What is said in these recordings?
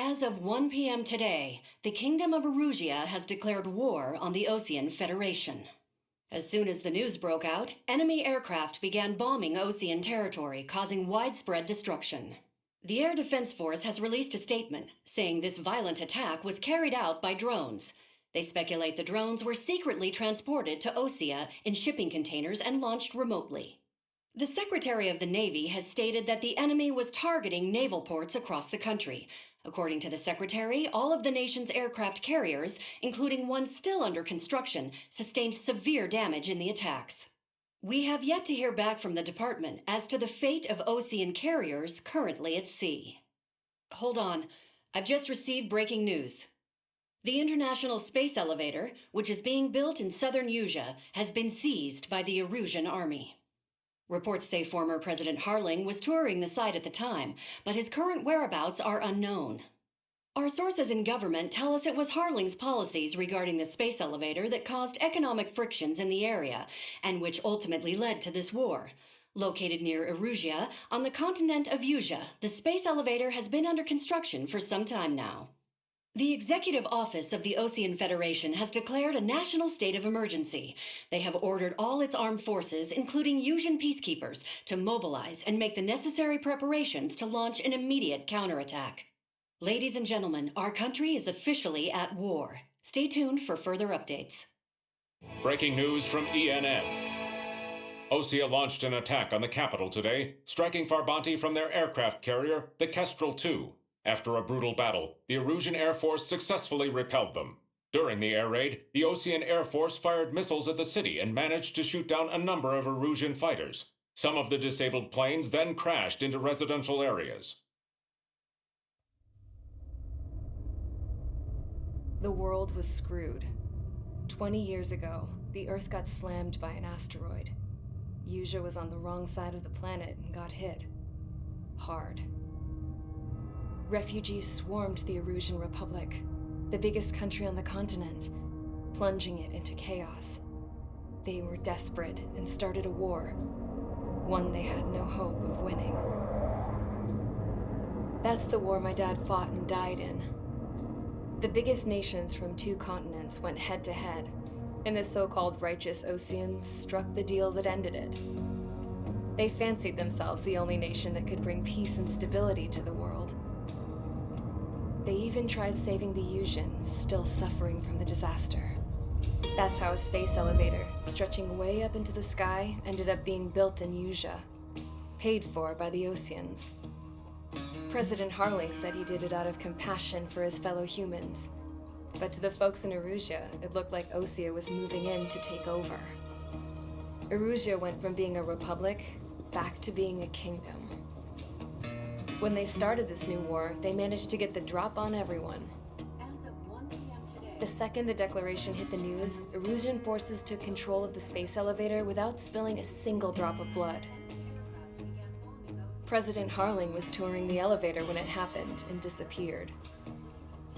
As of 1 p.m. today, the Kingdom of Erusia has declared war on the Ocean Federation. As soon as the news broke out, enemy aircraft began bombing Ocean territory, causing widespread destruction. The Air Defense Force has released a statement saying this violent attack was carried out by drones. They speculate the drones were secretly transported to Osea in shipping containers and launched remotely. The Secretary of the Navy has stated that the enemy was targeting naval ports across the country. According to the Secretary, all of the nation's aircraft carriers, including one still under construction, sustained severe damage in the attacks. We have yet to hear back from the department as to the fate of Ocean carriers currently at sea. Hold on, I've just received breaking news. The International Space Elevator, which is being built in southern Erusia, has been seized by the Erusian army. Reports say former President Harling was touring the site at the time, but his current whereabouts are unknown. Our sources in government tell us it was Harling's policies regarding the space elevator that caused economic frictions in the area, and which ultimately led to this war. Located near Erusia, on the continent of Erusia, the space elevator has been under construction for some time now. The Executive Office of the Ocean Federation has declared a national state of emergency. They have ordered all its armed forces, including Erusian peacekeepers, to mobilize and make the necessary preparations to launch an immediate counterattack. Ladies and gentlemen, our country is officially at war. Stay tuned for further updates. Breaking news from ENN. Osea launched an attack on the capital today, striking Farbanti from their aircraft carrier, the Kestrel II. After a brutal battle, the Erusian Air Force successfully repelled them. During the air raid, the Ocean Air Force fired missiles at the city and managed to shoot down a number of Erusian fighters. Some of the disabled planes then crashed into residential areas. The world was screwed. 20 years ago, the Earth got slammed by an asteroid. Erusia was on the wrong side of the planet and got hit. Hard. Refugees swarmed the Erusian Republic, the biggest country on the continent, plunging it into chaos. They were desperate and started a war, one they had no hope of winning. That's the war my dad fought and died in. The biggest nations from 2 continents went head-to-head, and the so-called righteous Oceans struck the deal that ended it. They fancied themselves the only nation that could bring peace and stability to the world. They even tried saving the Erusians, still suffering from the disaster. That's how a space elevator, stretching way up into the sky, ended up being built in Erusia, paid for by the Oceans. President Harling said he did it out of compassion for his fellow humans, but to the folks in Erusia, it looked like Osea was moving in to take over. Erusia went from being a republic back to being a kingdom. When they started this new war, they managed to get the drop on everyone. As of 1 p.m. today, The second the declaration hit the news, Erusian forces took control of the space elevator without spilling a single drop of blood. President Harling was touring the elevator when it happened and disappeared.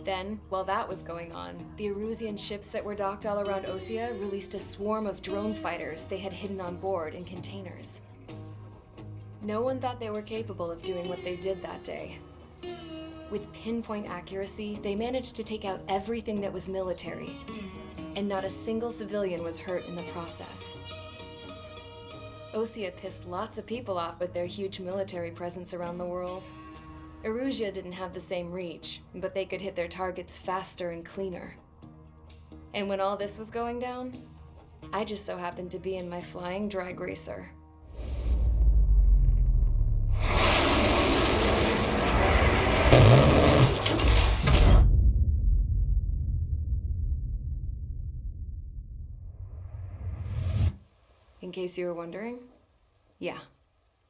Then, while that was going on, the Erusian ships that were docked all around Osea released a swarm of drone fighters they had hidden on board in containers. No one thought they were capable of doing what they did that day. With pinpoint accuracy, they managed to take out everything that was military, and not a single civilian was hurt in the process. Osea pissed lots of people off with their huge military presence around the world. Erusia didn't have the same reach, but they could hit their targets faster and cleaner. And when all this was going down, I just so happened to be in my flying drag racer. In case you were wondering, yeah,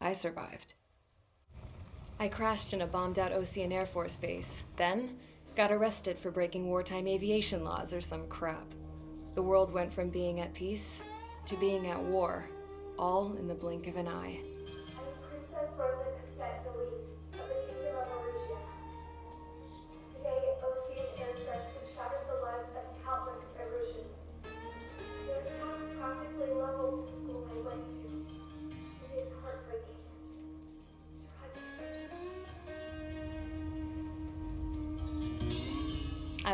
I survived. I crashed in a bombed-out Ocean Air Force base, then got arrested for breaking wartime aviation laws or some crap. The world went from being at peace to being at war, all in the blink of an eye. I am Princess Rosa Cassette Delise of the Kingdom of Erusia. Today, Ocean airstrikes have shattered the lives of countless Erusians. Their attacks practically leveled the school I went to. It is heartbreaking. Tragic.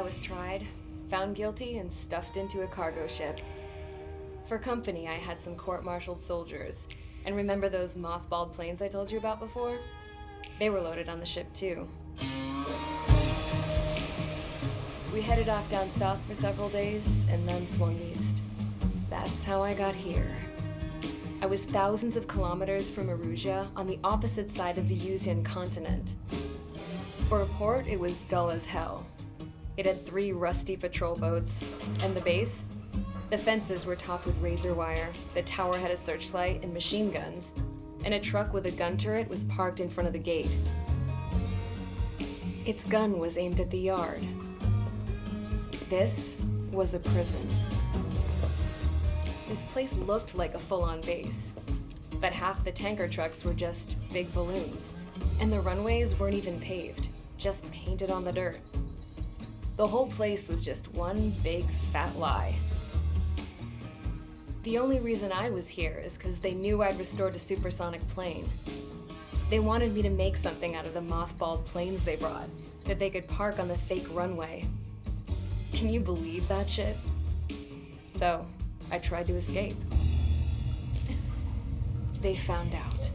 was tried, found guilty, and stuffed into a cargo ship. For company, I had some court-martialed soldiers. And remember those mothballed planes I told you about before? They were loaded on the ship too. We headed off down south for several days, and then swung east. That's how I got here. I was thousands of kilometers from Erusia, on the opposite side of the Yuzian continent. For a port, it was dull as hell. It had 3 rusty patrol boats, and the base? The fences were topped with razor wire, the tower had a searchlight and machine guns, and a truck with a gun turret was parked in front of the gate. Its gun was aimed at the yard. This was a prison. This place looked like a full-on base, but half the tanker trucks were just big balloons, and the runways weren't even paved, just painted on the dirt. The whole place was just one big fat lie. The only reason I was here is because they knew I'd restored a supersonic plane. They wanted me to make something out of the mothballed planes they brought, that they could park on the fake runway. Can you believe that shit? So, I tried to escape. They found out,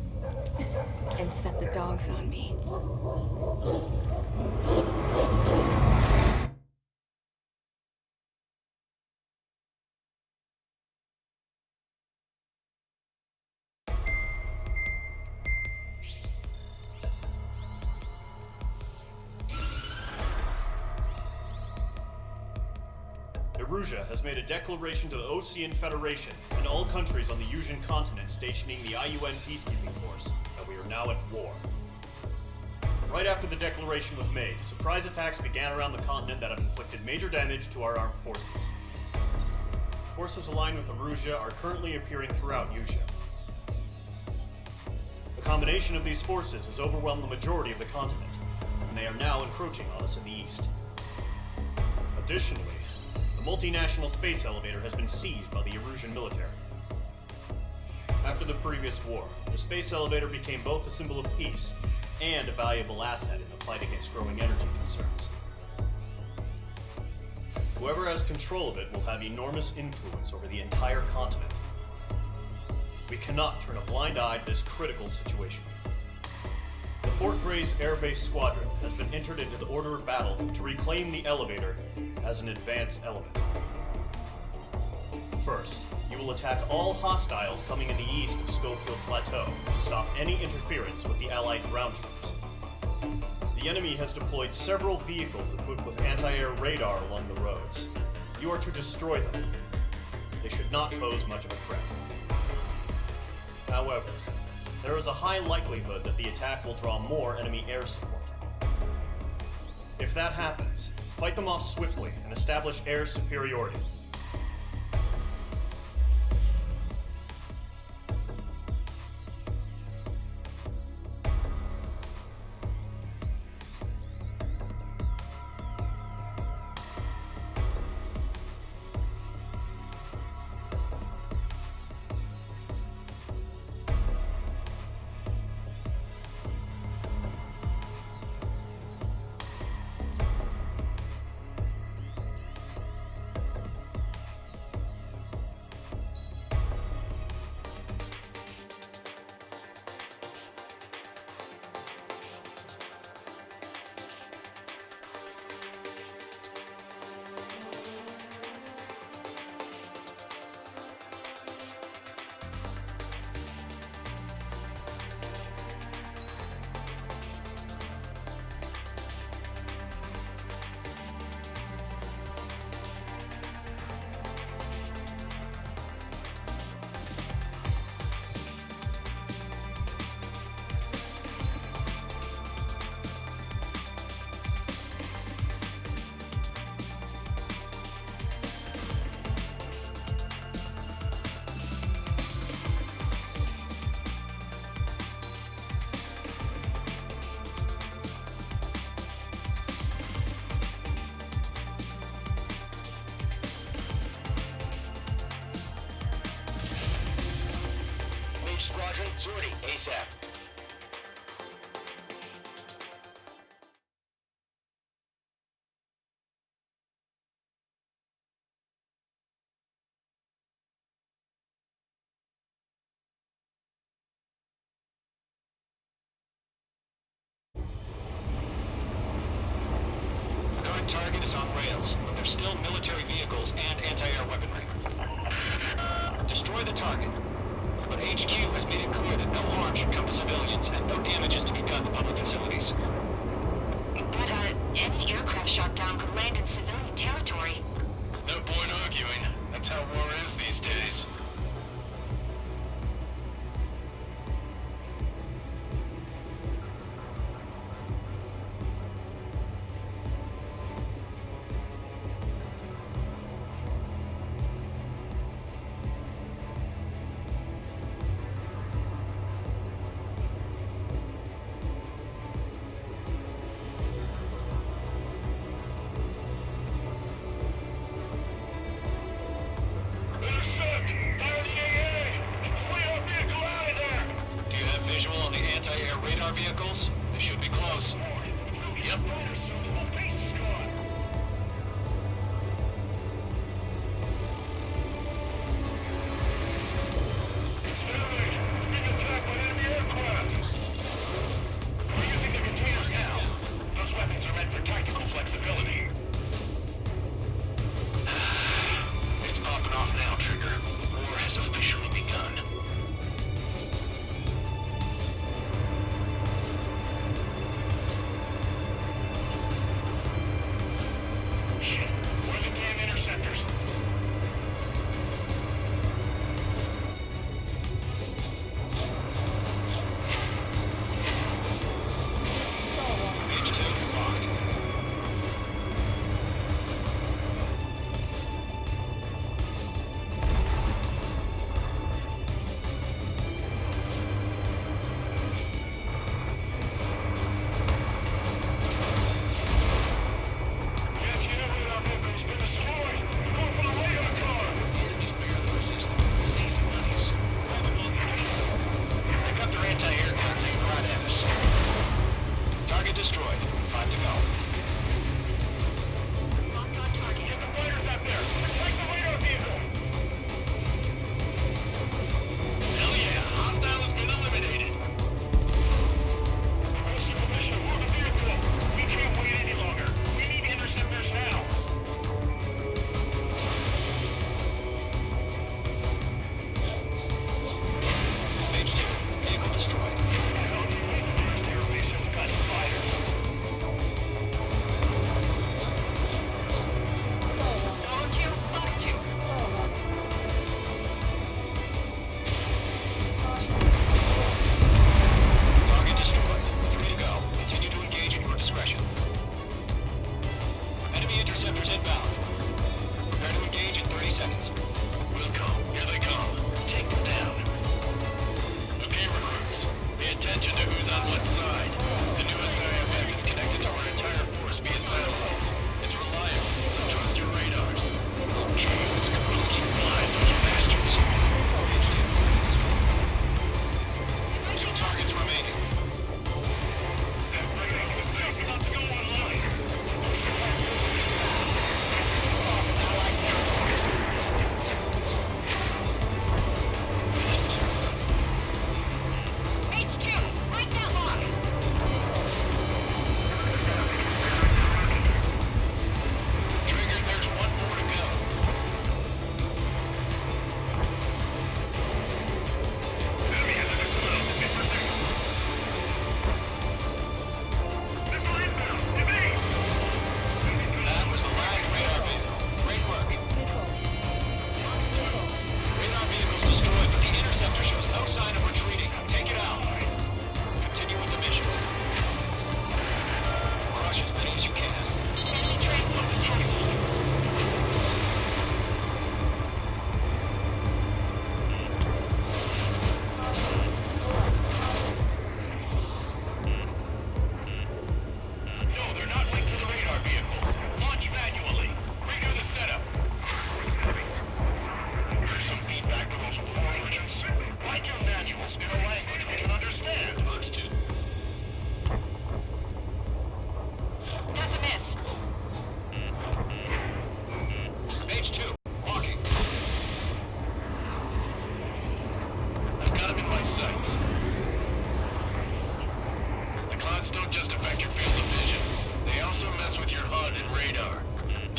and set the dogs on me. Erusia has made a declaration to the Ocean Federation and all countries on the Yuzian continent stationing the IUN peacekeeping force that we are now at war. Right after the declaration was made, surprise attacks began around the continent that have inflicted major damage to our armed forces. Forces aligned with Erusia are currently appearing throughout Yusia. The combination of these forces has overwhelmed the majority of the continent, and they are now encroaching on us in the east. Additionally, the multinational space elevator has been seized by the Erusian military. After the previous war, the space elevator became both a symbol of peace and a valuable asset in the fight against growing energy concerns. Whoever has control of it will have enormous influence over the entire continent. We cannot turn a blind eye to this critical situation. The Fort Gray's Air Base Squadron has been entered into the order of battle to reclaim the elevator as an advance element. First, you will attack all hostiles coming in the east of Schofield Plateau to stop any interference with the Allied ground troops. The enemy has deployed several vehicles equipped with anti-air radar along the roads. You are to destroy them. They should not pose much of a threat. However, there is a high likelihood that the attack will draw more enemy air support. If that happens, fight them off swiftly and establish air superiority. Squadron, sortie ASAP. vehicles and anti-air weaponry. Destroy the target. But HQ has made it clear that no harm should come to civilians and no damage is to be done to public facilities. But, any aircraft shot down could land in civilian territory. No point arguing. That's how war is these days. Visual on the anti-air radar vehicles? They should be close. Yep. It's popping off now, Trigger. War has officially begun.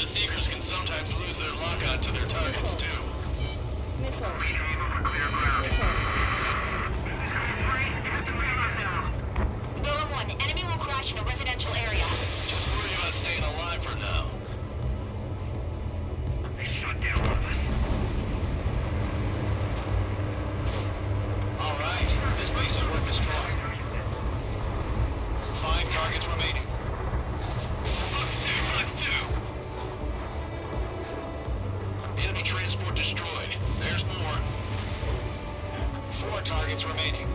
The Seekers can sometimes lose their lock-on to their targets, too. Golem 1, enemy will crash in a residential area. Just worry about staying alive for now. They shot down one of us. All right, this base is worth destroying. 5 targets remaining. Enemy transport destroyed. There's more. 4 targets remaining.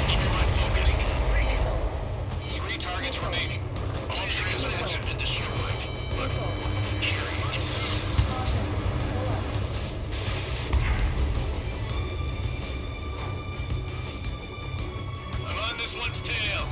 Keep your mind focused. 3 targets remaining. All transports have been destroyed, but carry on. I'm on this one's tail.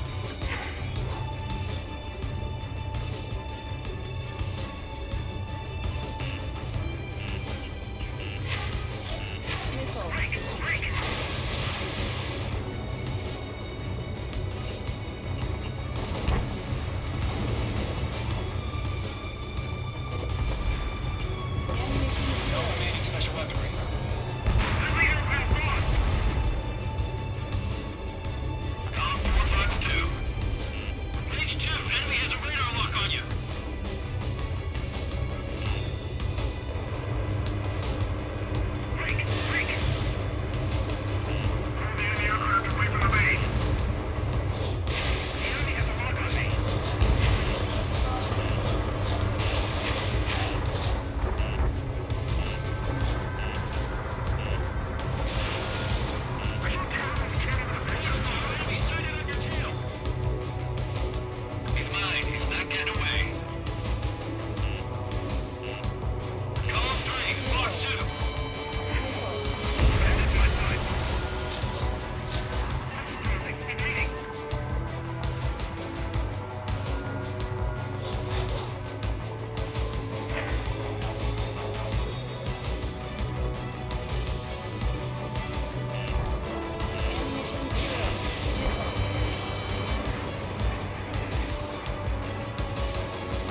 No remaining special weaponry. He's mine. He's not getting away. Column 3, Fox 2.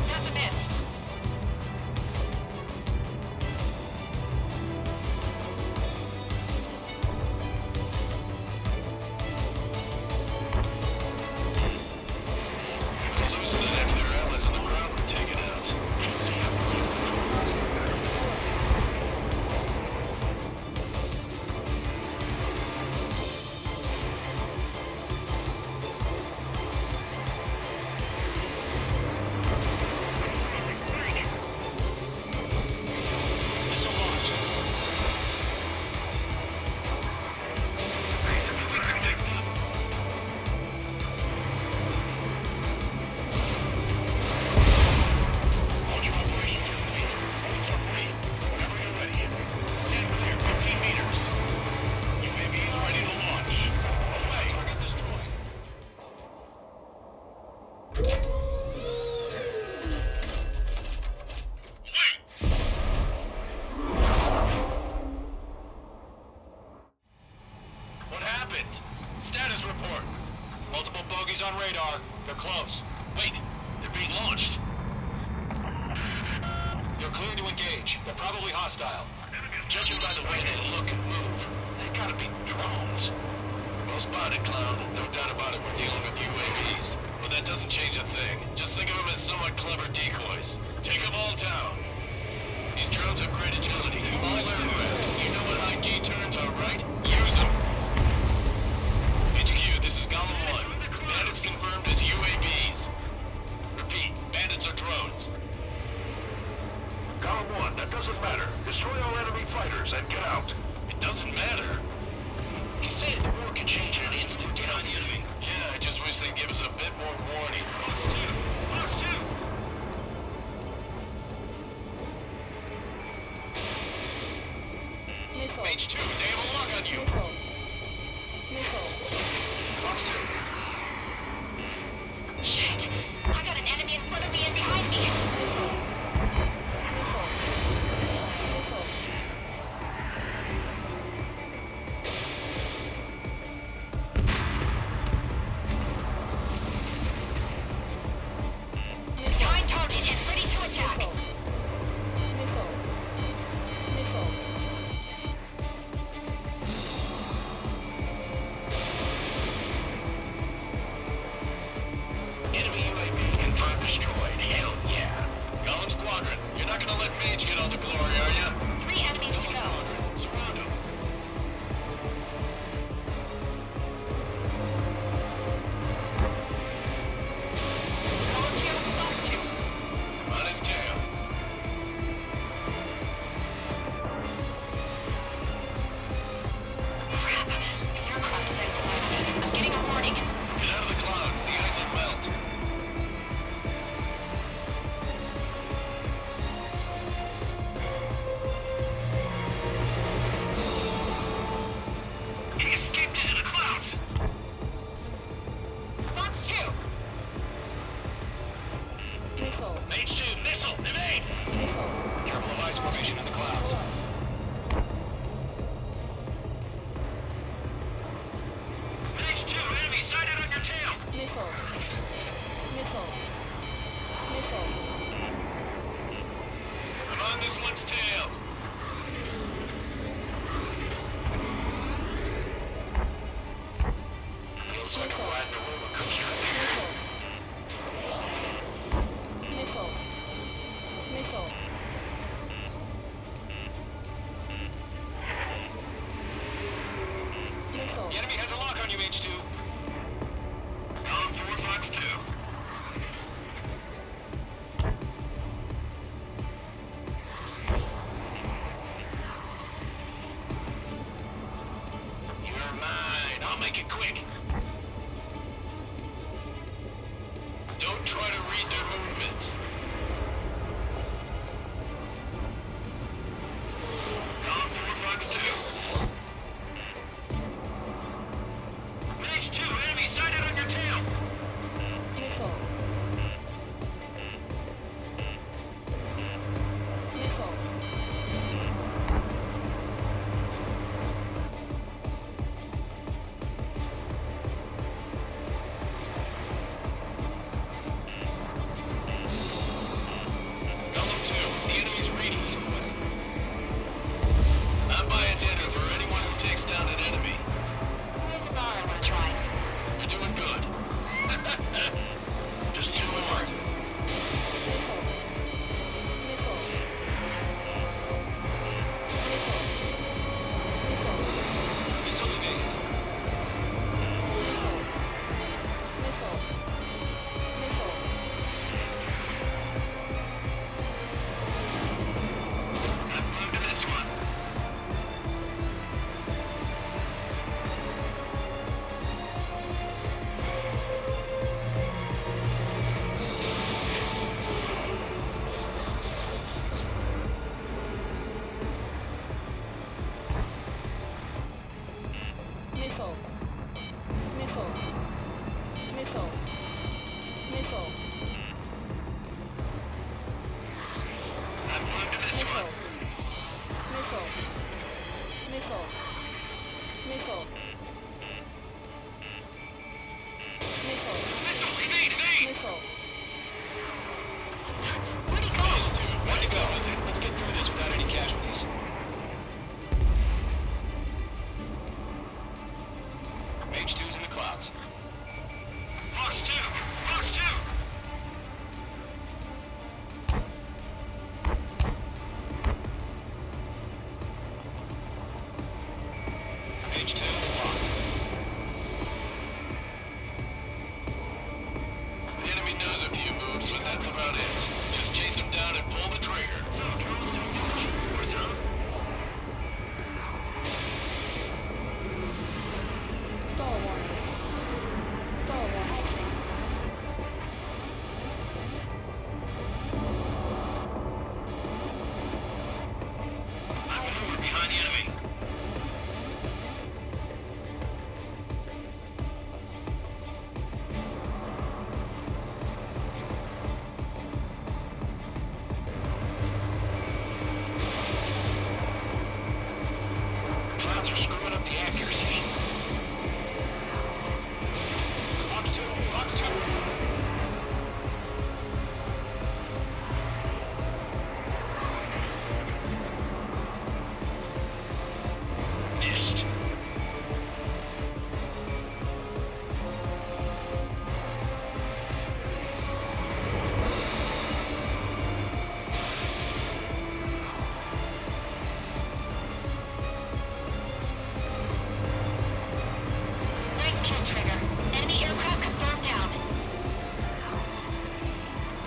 That's a miss. Losing it after their allies on the ground were taken out. Can't see how missile launched. Launch operations complete. Boats are free. Whenever you're ready. Stand clear 15 meters. UAV is ready to launch. Away. Target destroyed. What happened? Status report. Multiple bogies on radar. They're close. Wait, they're being launched. You're clear to engage. They're probably hostile. Judging by the way they look and move, they gotta be drones. Well spotted, Clown. No doubt about it, we're dealing with UAVs. But that doesn't change a thing. Just think of them as somewhat clever decoys. Take them all down. These drones have great agility. All aircraft. You know what high G turns are, right? Use them. HQ, this is Golem 1. Bandits confirmed as UAVs. Repeat, bandits are drones. Golem 1, that doesn't matter. Destroy all enemy fighters and get out. It doesn't matter? He said the war can change in an instant. Get on the enemy. Yeah, I just wish they'd give us a bit more warning. Fox 2! H2, they have a lock on you. Fox 2. Shit! I got an enemy in front of me and behind me. Enemy UAV confirmed destroyed. Hell yeah. Collins Quadrant, you're not gonna let Mage get all the glory, are ya? 3 enemies to go. Surround him. Volunteer with boss 2. On his tail. Crap. The aircraft is isolated. I'm getting a warning. Get out of the clouds. The ice will melt. He escaped into the clouds. Box 2. Mage 2, missile, evade! Careful of ice formation in the clouds. Mage 2, enemy sighted on your tail! I'm on this one's tail. Feels like I'm riding a roller coaster. The enemy has a lock on you, H2. Column 4, Fox 2. You're mine. I'll make it quick. Don't try to read their movements. Column 4, Fox 2. Mage 2, enemy sighted on your tail.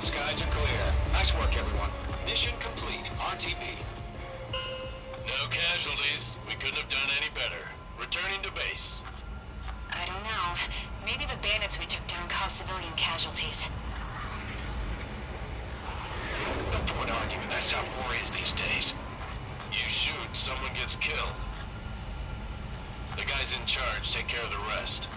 Skies are clear. Nice work, everyone. Mission complete. RTB. No casualties. We couldn't have done any better. Returning to base. I don't know. Maybe the bandits we took down caused civilian casualties. No point arguing. That's how war is these days. You shoot, someone gets killed. The guys in charge take care of the rest.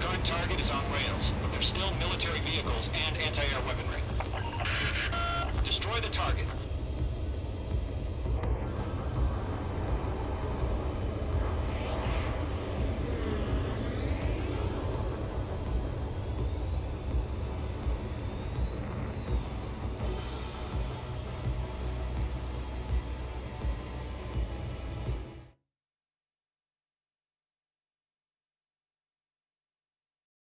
Current target is on rails, but there's still military vehicles and anti-air weaponry. Destroy the target.